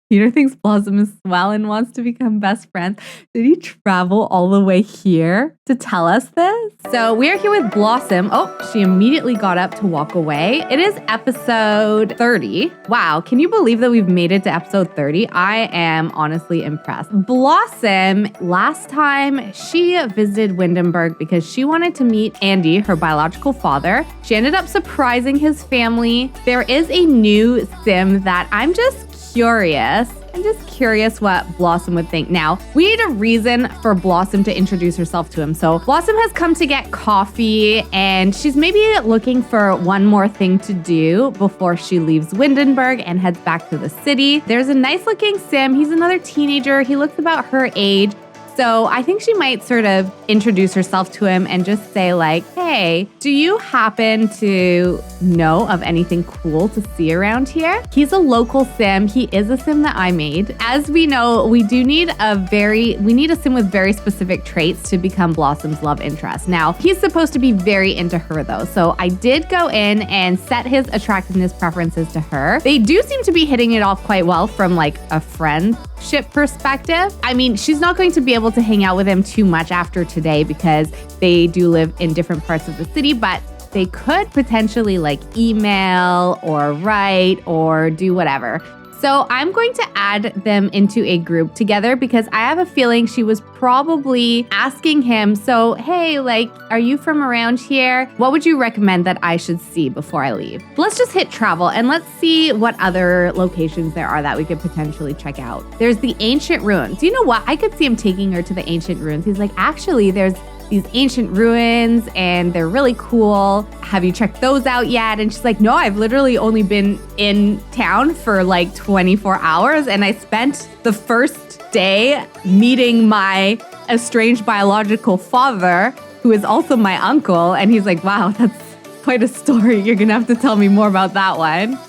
Peter thinks Blossom is swell and wants to become best friends. Did he travel all the way here to tell us this? So we are here with Blossom. Oh, she immediately got up to walk away. It is episode 30. Wow, can you believe that we've made it to episode 30? I am honestly impressed. Blossom, last time she visited Windenburg because she wanted to meet Andy, her biological father. She ended up surprising his family. There is a new sim that I'm just curious. I'm just curious what Blossom would think. Now, we need a reason for Blossom to introduce herself to him. So Blossom has come to get coffee and she's maybe looking for one more thing to do before she leaves Windenburg and heads back to the city. There's a nice looking sim. He's another teenager. He looks about her age. So I think she might sort of introduce herself to him and just say like, hey, do you happen to know of anything cool to see around here? He's a local sim. He is a sim that I made. As we know, we need a sim with very specific traits to become Blossom's love interest. Now, he's supposed to be very into her though. So I did go in and set his attractiveness preferences to her. They do seem to be hitting it off quite well from like a friendship perspective. I mean, she's not going to be able to hang out with him too much after today because they do live in different parts of the city, but they could potentially like email or write or do whatever. So I'm going to add them into a group together because I have a feeling she was probably asking him, so, hey, like, are you from around here? What would you recommend that I should see before I leave? Let's just hit travel and let's see what other locations there are that we could potentially check out. There's the ancient ruins. You know what? I could see him taking her to the ancient ruins. He's like, actually, there's these ancient ruins and they're really cool. Have you checked those out yet? And she's like, no, I've literally only been in town for like 24 hours and I spent the first day meeting my estranged biological father, who is also my uncle. And he's like, wow, that's quite a story. You're gonna have to tell me more about that one.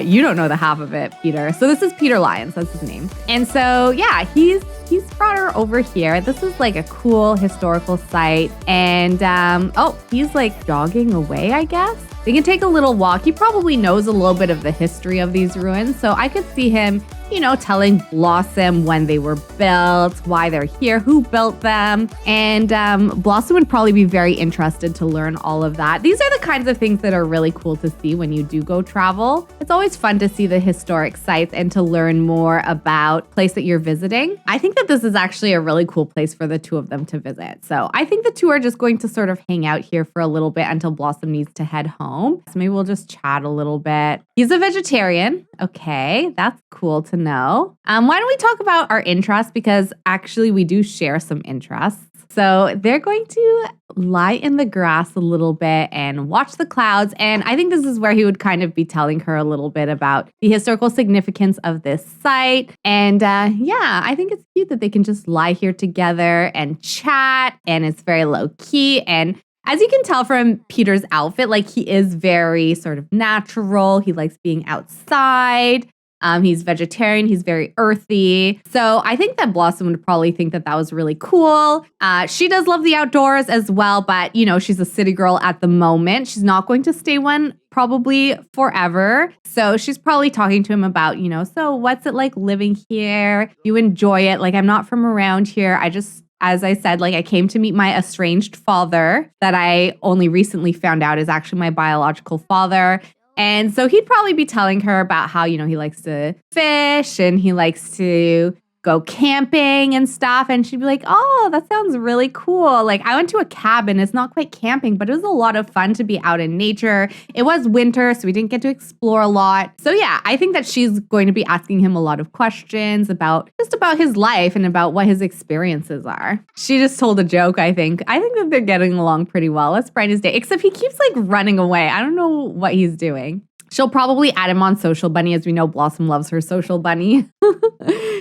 You don't know the half of it, Peter. So this is Peter Lyons, that's his name. And so yeah, he's brought her over here. This is like a cool historical site. And he's like jogging away, I guess. They can take a little walk. He probably knows a little bit of the history of these ruins. So I could see him, telling Blossom when they were built, why they're here, who built them. And Blossom would probably be very interested to learn all of that. These are the kinds of things that are really cool to see when you do go travel. It's always fun to see the historic sites and to learn more about the place that you're visiting. I think that this is actually a really cool place for the two of them to visit. So I think the two are just going to sort of hang out here for a little bit until Blossom needs to head home. So maybe we'll just chat a little bit. He's a vegetarian. Okay, that's cool to know. Why don't we talk about our interests? Because actually we do share some interests. So they're going to lie in the grass a little bit and watch the clouds. And I think this is where he would kind of be telling her a little bit about the historical significance of this site. And I think it's cute that they can just lie here together and chat. And it's very low key. And as you can tell from Peter's outfit, like he is very sort of natural. He likes being outside. He's vegetarian. He's very earthy. So I think that Blossom would probably think that that was really cool. She does love the outdoors as well, but she's a city girl at the moment. She's not going to stay one probably forever. So she's probably talking to him about, so what's it like living here? You enjoy it? Like, I'm not from around here. As I said, like I came to meet my estranged father that I only recently found out is actually my biological father. And so he'd probably be telling her about how, he likes to fish and he likes to go camping and stuff. And she'd be like, oh, that sounds really cool. Like I went to a cabin. It's not quite camping, but it was a lot of fun to be out in nature. It was winter, so we didn't get to explore a lot. So yeah, I think that she's going to be asking him a lot of questions about his life and about what his experiences are. She just told a joke, I think. I think that they're getting along pretty well. Let's brighten his day. Except he keeps like running away. I don't know what he's doing. She'll probably add him on Social Bunny. As we know, Blossom loves her Social Bunny.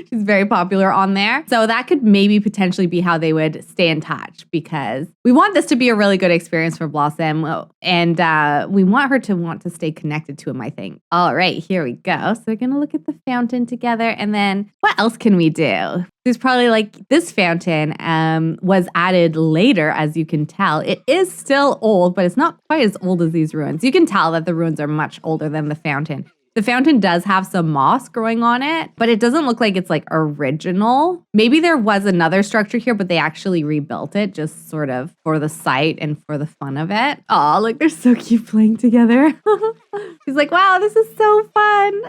She's very popular on there. So that could maybe potentially be how they would stay in touch because we want this to be a really good experience for Blossom. And we want her to want to stay connected to him, I think. All right, here we go. So we're going to look at the fountain together. And then what else can we do? There's probably like this fountain was added later, as you can tell. It is still old, but it's not quite as old as these ruins. You can tell that the ruins are much older than the fountain. The fountain does have some moss growing on it, but it doesn't look like it's like original. Maybe there was another structure here, but they actually rebuilt it just sort of for the site and for the fun of it. Oh, look, they're so cute playing together. He's like, wow, this is so fun.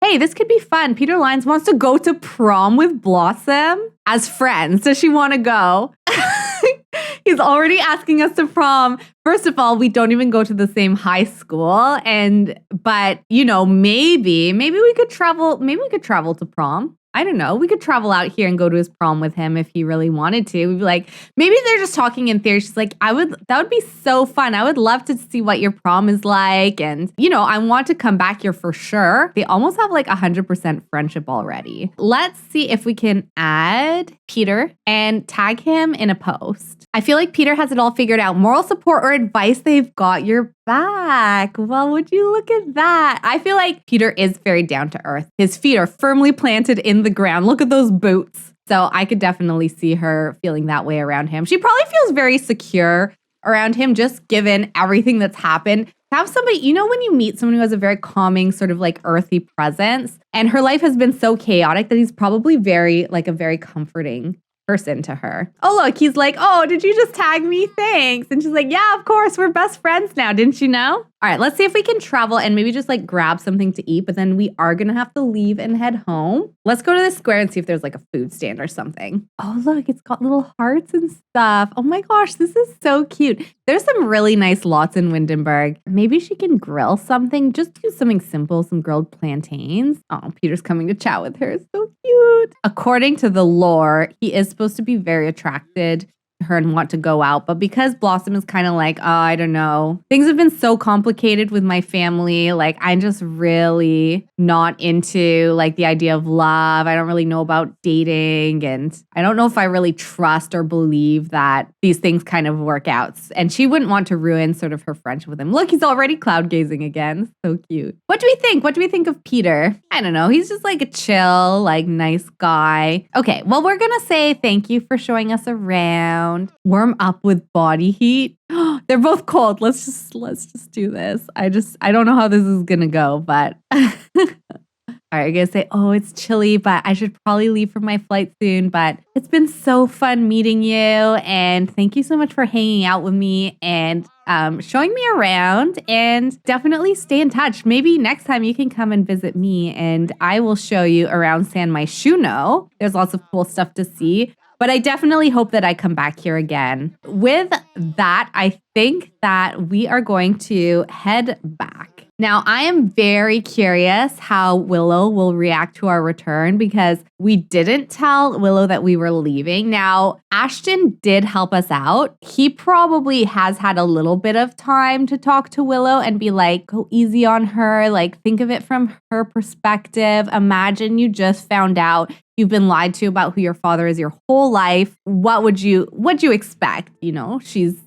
Hey, this could be fun. Peter Lyons wants to go to prom with Blossom as friends. Does she want to go? He's already asking us to prom. First of all, we don't even go to the same high school. But you know, maybe we could travel to prom. I don't know. We could travel out here and go to his prom with him if he really wanted to. We'd be like, maybe they're just talking in theory. She's like, that would be so fun. I would love to see what your prom is like. And, you know, I want to come back here for sure. They almost have like 100% friendship already. Let's see if we can add Peter and tag him in a post. I feel like Peter has it all figured out. Moral support or advice, they've got your back. Well, would you look at that? I feel like Peter is very down to earth. His feet are firmly planted in the ground. Look at those boots. So I could definitely see her feeling that way around him. She probably feels very secure around him, just given everything that's happened. Have somebody, you know, when you meet someone who has a very calming, sort of like earthy presence, and her life has been so chaotic that he's probably a very comforting person to her. Oh, look, he's like, oh, did you just tag me? Thanks. And she's like, yeah, of course. We're best friends now. Didn't you know? All right, let's see if we can travel and maybe just like grab something to eat, but then we are going to have to leave and head home. Let's go to the square and see if there's like a food stand or something. Oh, look, it's got little hearts and stuff. Oh my gosh, this is so cute. There's some really nice lots in Windenburg. Maybe she can grill something. Just do something simple, some grilled plantains. Oh, Peter's coming to chat with her. So cute. According to the lore, he is supposed to be very attracted her and want to go out. But because Blossom is kind of like, oh, I don't know. Things have been so complicated with my family. Like, I'm just really not into like the idea of love. I don't really know about dating. And I don't know if I really trust or believe that these things kind of work out. And she wouldn't want to ruin sort of her friendship with him. Look, he's already cloud gazing again. So cute. What do we think? What do we think of Peter? I don't know. He's just like a chill, like nice guy. Okay, well, we're going to say thank you for showing us around. Warm up with body heat. They're both cold. Let's just do this. I don't know how this is gonna go, but all right, you're gonna say, oh, it's chilly, but I should probably leave for my flight soon. But it's been so fun meeting you, and thank you so much for hanging out with me and showing me around. And definitely stay in touch. Maybe next time you can come and visit me, and I will show you around San Myshuno. There's lots of cool stuff to see. But I definitely hope that I come back here again. With that, I think that we are going to head back. Now, I am very curious how Willow will react to our return because we didn't tell Willow that we were leaving. Now, Ashton did help us out. He probably has had a little bit of time to talk to Willow and be like, go easy on her. Like, think of it from her perspective. Imagine you just found out you've been lied to about who your father is your whole life. What'd you expect? You know, she's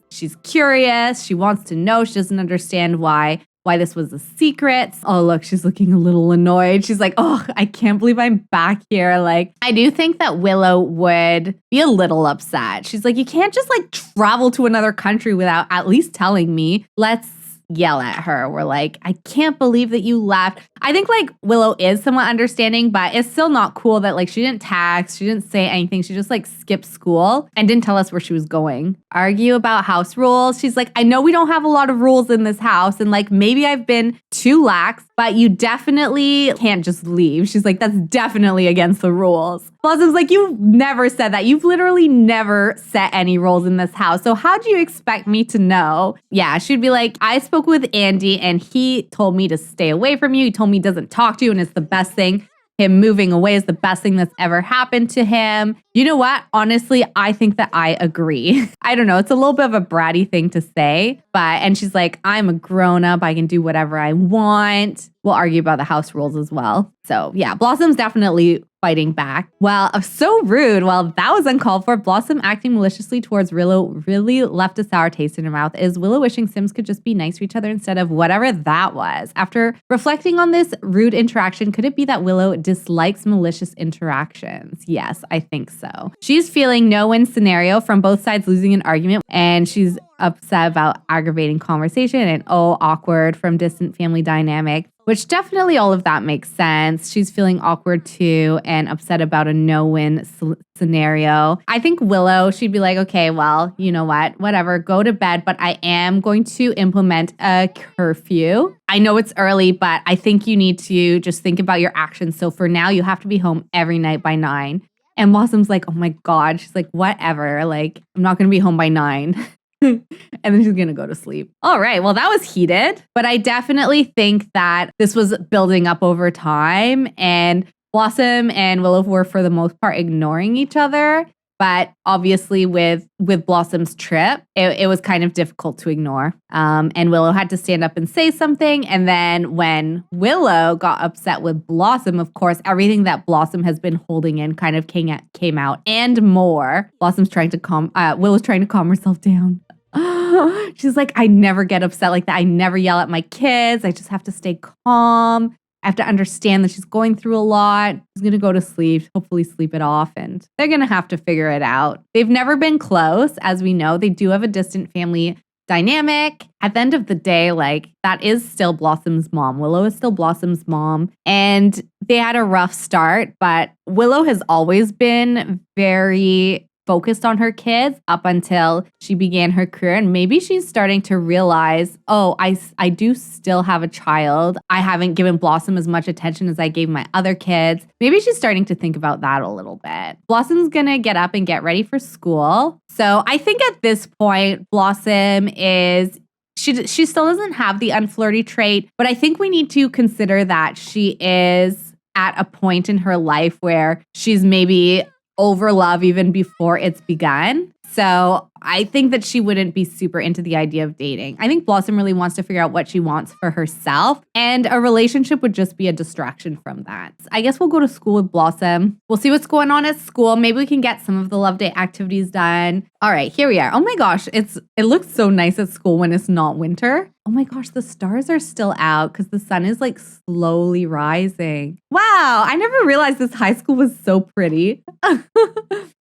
curious. She wants to know. She doesn't understand why this was a secret. Oh, look, she's looking a little annoyed. She's like, oh, I can't believe I'm back here. Like, I do think that Willow would be a little upset. She's like, you can't just like travel to another country without at least telling me. Let's yell at her. We're like, I can't believe that you left. I think like Willow is somewhat understanding, but it's still not cool that like she didn't text, she didn't say anything. She just like skipped school and didn't tell us where she was going. Argue about house rules. She's like, I know we don't have a lot of rules in this house and like maybe I've been too lax, but you definitely can't just leave. She's like, that's definitely against the rules. Blossom's like, you've never said that. You've literally never set any rules in this house. So how do you expect me to know? Yeah, she'd be like, I spoke with Andy and he told me to stay away from you. He told me he doesn't talk to you and it's the best thing. Him moving away is the best thing that's ever happened to him. You know what? Honestly, I think that I agree. I don't know. It's a little bit of a bratty thing to say, and she's like, I'm a grown up. I can do whatever I want. We'll argue about the house rules as well. So yeah, Blossom's definitely fighting back. Well, so rude. Well, that was uncalled for. Blossom acting maliciously towards Willow really left a sour taste in her mouth. Is Willow wishing Sims could just be nice to each other instead of whatever that was? After reflecting on this rude interaction, could it be that Willow dislikes malicious interactions? Yes, I think so. She's feeling no-win scenario from both sides losing an argument, and she's upset about aggravating conversation and awkward from distant family dynamic, which definitely all of that makes sense. She's feeling awkward too and upset about a no-win scenario. I think Willow, she'd be like, okay, well, you know what, whatever, go to bed, but I am going to implement a curfew. I know it's early, but I think you need to just think about your actions. So for now, you have to be home every night by 9. And Blossom's like, oh my God. She's like, whatever. Like, I'm not going to be home by 9. And then she's going to go to sleep. All right. Well, that was heated. But I definitely think that this was building up over time. And Blossom and Willow were, for the most part, ignoring each other. But obviously with Blossom's trip, it was kind of difficult to ignore. And Willow had to stand up and say something. And then when Willow got upset with Blossom, of course, everything that Blossom has been holding in kind of came out and more. Willow's trying to calm herself down. She's like, I never get upset like that. I never yell at my kids. I just have to stay calm. I have to understand that she's going through a lot. She's going to go to sleep, hopefully sleep it off, and they're going to have to figure it out. They've never been close, as we know. They do have a distant family dynamic. At the end of the day, like, that is still Blossom's mom. Willow is still Blossom's mom. And they had a rough start, but Willow has always been very focused on her kids up until she began her career. And maybe she's starting to realize, oh, I do still have a child. I haven't given Blossom as much attention as I gave my other kids. Maybe she's starting to think about that a little bit. Blossom's going to get up and get ready for school. So I think at this point, Blossom is... She still doesn't have the unflirty trait, but I think we need to consider that she is at a point in her life where she's maybe over love even before it's begun. So I think that she wouldn't be super into the idea of dating. I think Blossom really wants to figure out what she wants for herself, and a relationship would just be a distraction from that. I guess we'll go to school with Blossom. We'll see what's going on at school. Maybe we can get some of the Love Day activities done. All right, here we are. Oh my gosh, it looks so nice at school when it's not winter. Oh my gosh, the stars are still out because the sun is like slowly rising. Wow, I never realized this high school was so pretty.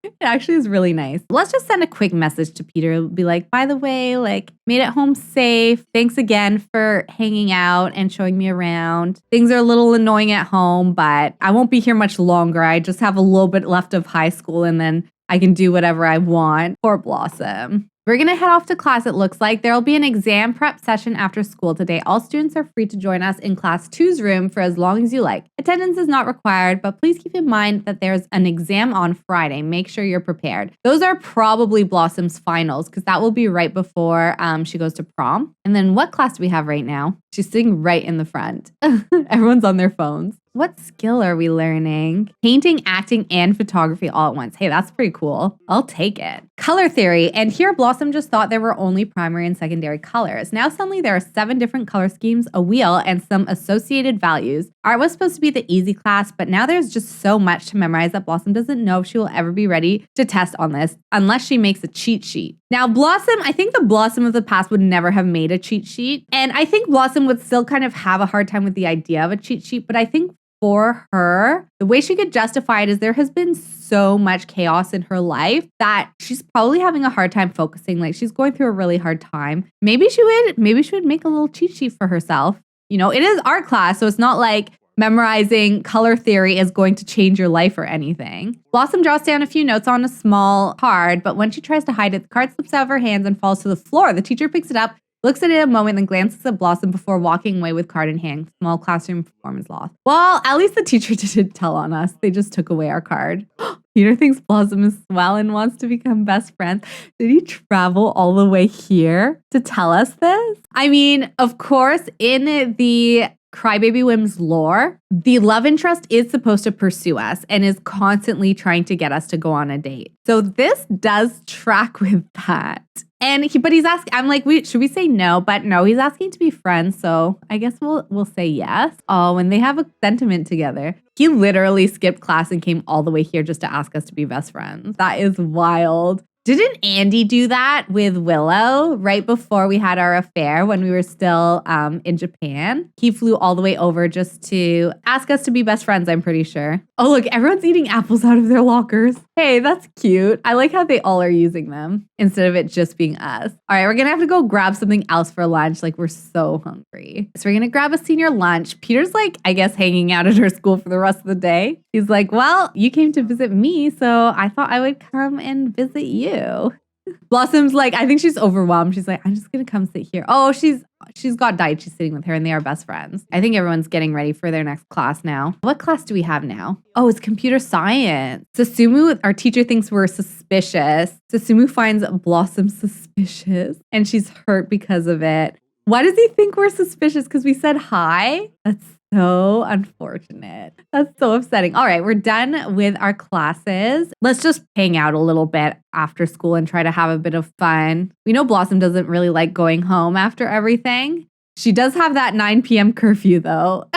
It actually is really nice. Let's just send a quick message to Peter. It'll be like, by the way, like, made it home safe. Thanks again for hanging out and showing me around. Things are a little annoying at home, but I won't be here much longer. I just have a little bit left of high school and then I can do whatever I want. Poor Blossom. We're going to head off to class, it looks like. There will be an exam prep session after school today. All students are free to join us in class 2's room for as long as you like. Attendance is not required, but please keep in mind that there's an exam on Friday. Make sure you're prepared. Those are probably Blossom's finals because that will be right before she goes to prom. And then what class do we have right now? She's sitting right in the front. Everyone's on their phones. What skill are we learning? Painting, acting, and photography all at once. Hey, that's pretty cool. I'll take it. Color theory. And here Blossom just thought there were only primary and secondary colors. Now suddenly there are 7 different color schemes, a wheel, and some associated values. Art was supposed to be the easy class, but now there's just so much to memorize that Blossom doesn't know if she will ever be ready to test on this unless she makes a cheat sheet. Now Blossom, I think the Blossom of the past would never have made a cheat sheet. And I think Blossom would still kind of have a hard time with the idea of a cheat sheet, but I think for her, the way she could justify it is there has been so much chaos in her life that she's probably having a hard time focusing. Like, she's going through a really hard time. Maybe she would make a little cheat sheet for herself. You know, it is art class, so it's not like memorizing color theory is going to change your life or anything. Blossom draws down a few notes on a small card, but when she tries to hide it, the card slips out of her hands and falls to the floor. The teacher picks it up, looks at it a moment, then glances at Blossom before walking away with card in hand. Small classroom performance loss. Well, at least the teacher didn't tell on us. They just took away our card. Peter thinks Blossom is swell and wants to become best friends. Did he travel all the way here to tell us this? I mean, of course, in the Crybaby Whims lore, the love interest is supposed to pursue us and is constantly trying to get us to go on a date. So this does track with that. But he's asking, I'm like, should we say no? But no, he's asking to be friends. So I guess we'll say yes. Oh, and they have a sentiment together. He literally skipped class and came all the way here just to ask us to be best friends. That is wild. Didn't Andy do that with Willow right before we had our affair when we were still in Japan? He flew all the way over just to ask us to be best friends, I'm pretty sure. Oh, look, everyone's eating apples out of their lockers. Hey, that's cute. I like how they all are using them instead of it just being us. All right, we're going to have to go grab something else for lunch. Like, we're so hungry. So we're going to grab a senior lunch. Peter's like, I guess, hanging out at her school for the rest of the day. He's like, well, you came to visit me, so I thought I would come and visit you. Blossom's like, I think she's overwhelmed. She's like, I'm just gonna come sit here. Oh, she's got Daichi sitting with her and they are best friends. I think everyone's getting ready for their next class now. What class do we have now? Oh, it's computer science. Susumu, our teacher, thinks we're suspicious. Susumu finds Blossom suspicious and she's hurt because of it. Why does he think we're suspicious? Because we said hi? That's so unfortunate. That's so upsetting. All right, we're done with our classes. Let's just hang out a little bit after school and try to have a bit of fun. We know Blossom doesn't really like going home after everything. She does have that 9 p.m. curfew though.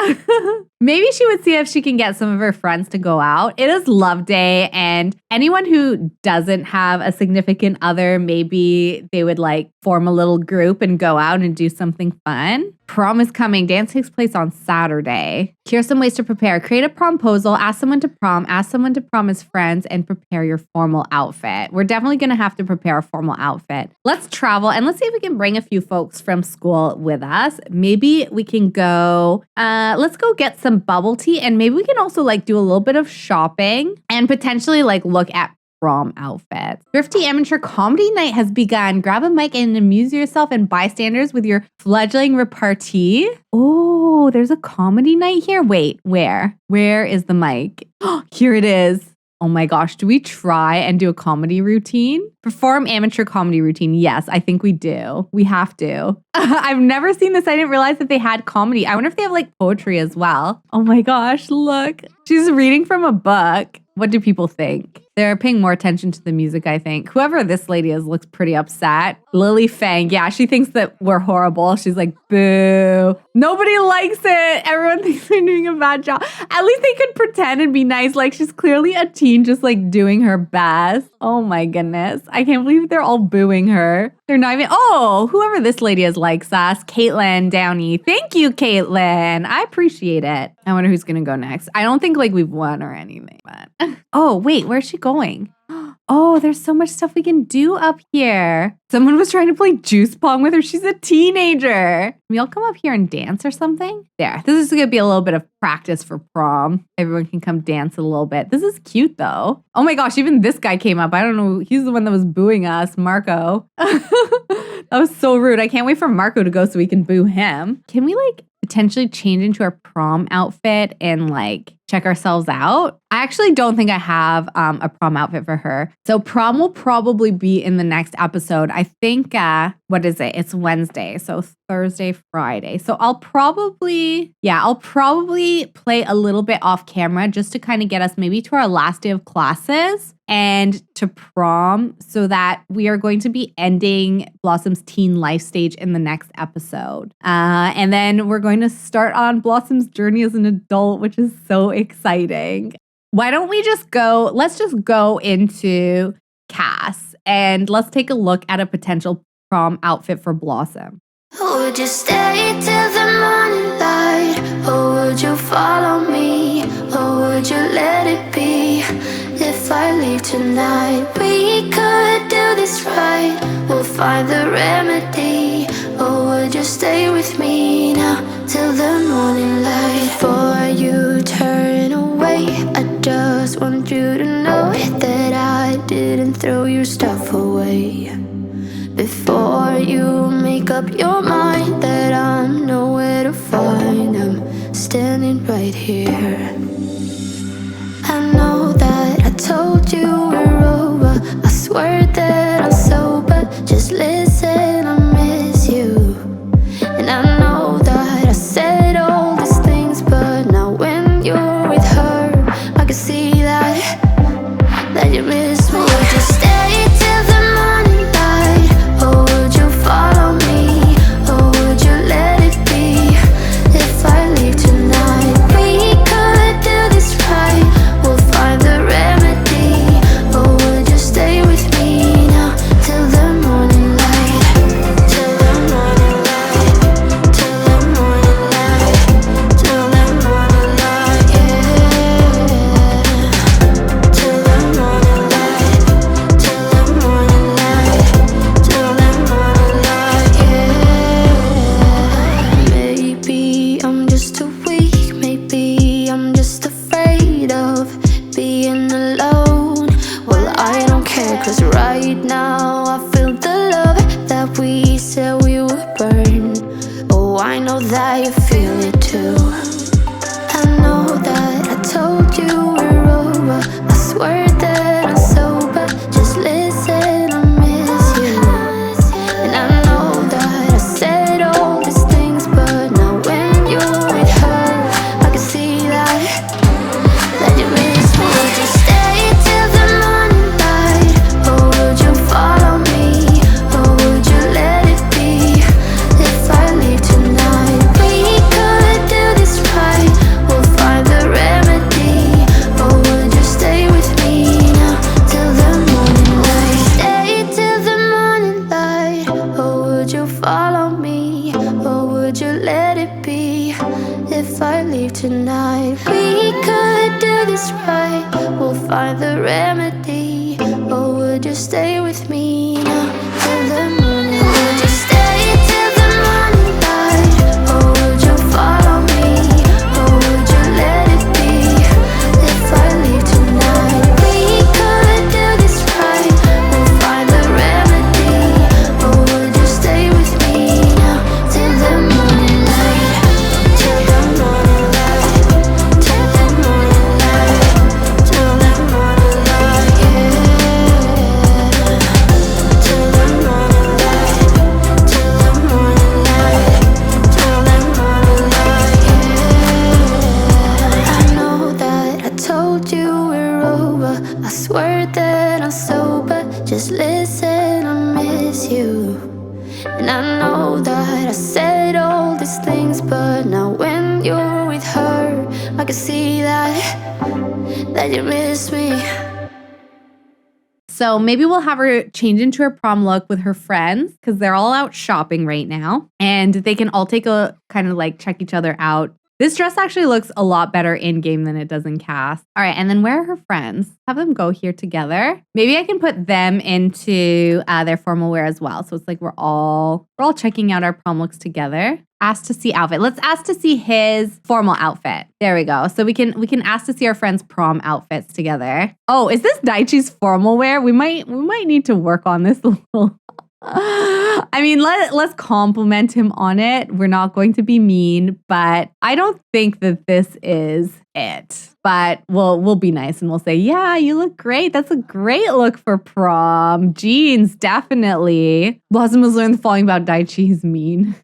Maybe she would see if she can get some of her friends to go out. It is love day and anyone who doesn't have a significant other, maybe they would like form a little group and go out and do something fun. Prom is coming. Dance takes place on Saturday. Here's some ways to prepare. Create a promposal, ask someone to prom as friends, and prepare your formal outfit. We're definitely going to have to prepare a formal outfit. Let's travel and let's see if we can bring a few folks from school with us. Maybe we can go, let's go get some bubble tea and maybe we can also like do a little bit of shopping and potentially like look at prom outfits. Thriftea Amateur Comedy Night has begun. Grab a mic and amuse yourself and bystanders with your fledgling repartee. Oh, there's a comedy night here? Wait, where? Where is the mic? Here it is. Oh my gosh, do we try and do a comedy routine? Perform amateur comedy routine. Yes, I think we do. We have to. I've never seen this. I didn't realize that they had comedy. I wonder if they have like poetry as well. Oh my gosh, look. She's reading from a book. What do people think? They're paying more attention to the music, I think. Whoever this lady is looks pretty upset. Lily Fang, yeah, she thinks that we're horrible. She's like, boo. Nobody likes it. Everyone thinks we're doing a bad job. At least they could pretend and be nice. Like, she's clearly a teen just like doing her best. Oh my goodness. I can't believe they're all booing her. They're not even, oh, whoever this lady is likes us. Caitlin Downey. Thank you, Caitlin. I appreciate it. I wonder who's going to go next. I don't think like we've won or anything, but. Oh, wait, where's she going? Oh, there's so much stuff we can do up here. Someone was trying to play juice pong with her. She's a teenager. Can we all come up here and dance or something? There. This is going to be a little bit of practice for prom. Everyone can come dance a little bit. This is cute though. Oh my gosh, even this guy came up. I don't know. He's the one that was booing us, Marco. That was so rude. I can't wait for Marco to go so we can boo him. Can we like potentially change into our prom outfit and like check ourselves out? I actually don't think I have a prom outfit for her. So prom will probably be in the next episode. I think, what is it? It's Wednesday. So Thursday, Friday. So I'll probably play a little bit off camera just to kind of get us maybe to our last day of classes and to prom so that we are going to be ending Blossom's teen life stage in the next episode. And then we're going to start on Blossom's journey as an adult, which is so exciting. Why don't we let's just go into Cass and let's take a look at a potential prom outfit for Blossom. Would you stay till the morning light? Or would you follow me? Or would you let it be? If I leave tonight, we could do this right. We'll find the remedy. Or would you stay with me now till the morning light? Before you turn away, I just want you to know that I didn't throw your stuff away. Before you make up your mind that I'm nowhere to find, I'm standing right here. I know that I told you we're over. I swear that I'm sober. Just listen, I miss you. And I know that I said all these things, but now when you're with her, I can see that you miss me. Would you stay till the morning light? Or would you follow me? Or would you let it be? If I leave tonight, we could do this right. We'll find the remedy. Or would you stay with me now being alone. Well, I don't care, cause right now I feel the love that we said we would burn. Oh, I know that you feel it too. I know that I told you we're over. I swear that I'm sober. Just listen, I miss you. And I know that I said all these things, but now when you're with her, I can see that you miss me. Would you stay till the morning light? Or would you follow me? Or would you let it be? If I leave tonight, we could do this right. We'll find the remedy. Or would you stay with me now till the morning light? Stay till the morning light. Or would you follow me? Or would you let it be? If I leave tonight, we could do this right. We'll find the remedy. Or would you stay with me now till the morning light? Would you stay till the morning light? Or would you follow me? Or would you let it be? If I leave tonight, we could do this right. We'll find the remedy. Or would you stay with me now till the morning light? Till the morning light. Till the morning light. Till the morning light, yeah. Till the morning light. Till the morning light. Till the morning light, yeah. I know that I told you we're over. I swear that I'm sober. Just listen, I miss you. And I know that I said all these things, but now when you're with her, I can see that you miss me. So maybe we'll have her change into her prom look with her friends because they're all out shopping right now. And they can all take a kind of like check each other out. This dress actually looks a lot better in game than it does in cast. All right, and then where are her friends? Have them go here together. Maybe I can put them into their formal wear as well. So it's like we're all checking out our prom looks together. Ask to see outfit. Let's ask to see his formal outfit. There we go. So we can ask to see our friends' prom outfits together. Oh, is this Daichi's formal wear? We might need to work on this a little. I mean, let's compliment him on it. We're not going to be mean, but I don't think that this is it. But we'll be nice and we'll say, yeah, you look great. That's a great look for prom. Jeans, definitely. Blossom has learned the following about Daichi. He's mean.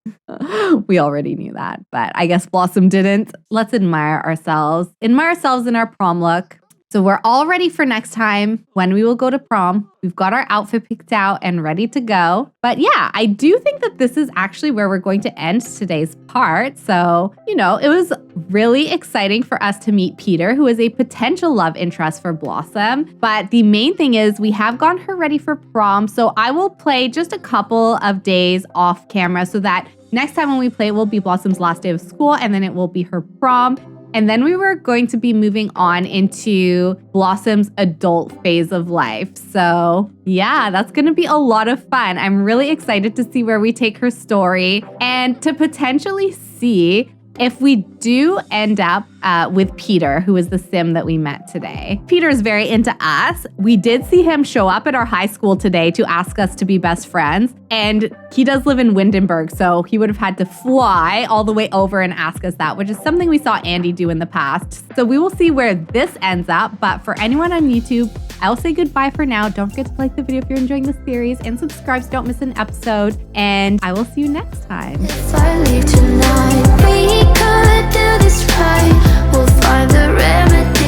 We already knew that, but I guess Blossom didn't. Let's admire ourselves. Admire ourselves in our prom look. So we're all ready for next time when we will go to prom. We've got our outfit picked out and ready to go. But yeah, I do think that this is actually where we're going to end today's part. So, it was really exciting for us to meet Peter, who is a potential love interest for Blossom. But the main thing is we have gotten her ready for prom. So I will play just a couple of days off camera so that next time when we play, it will be Blossom's last day of school and then it will be her prom. And then we were going to be moving on into Blossom's adult phase of life. So yeah, that's going to be a lot of fun. I'm really excited to see where we take her story and to potentially see if we do end up with Peter, who is the sim that we met today. Peter is very into us. We did see him show up at our high school today to ask us to be best friends. And he does live in Windenburg, so he would have had to fly all the way over and ask us that, which is something we saw Andy do in the past. So we will see where this ends up. But for anyone on YouTube, I'll say goodbye for now. Don't forget to like the video if you're enjoying the series and subscribe so don't miss an episode. And I will see you next time. If I leave tonight, we could do this right. We'll find the remedy.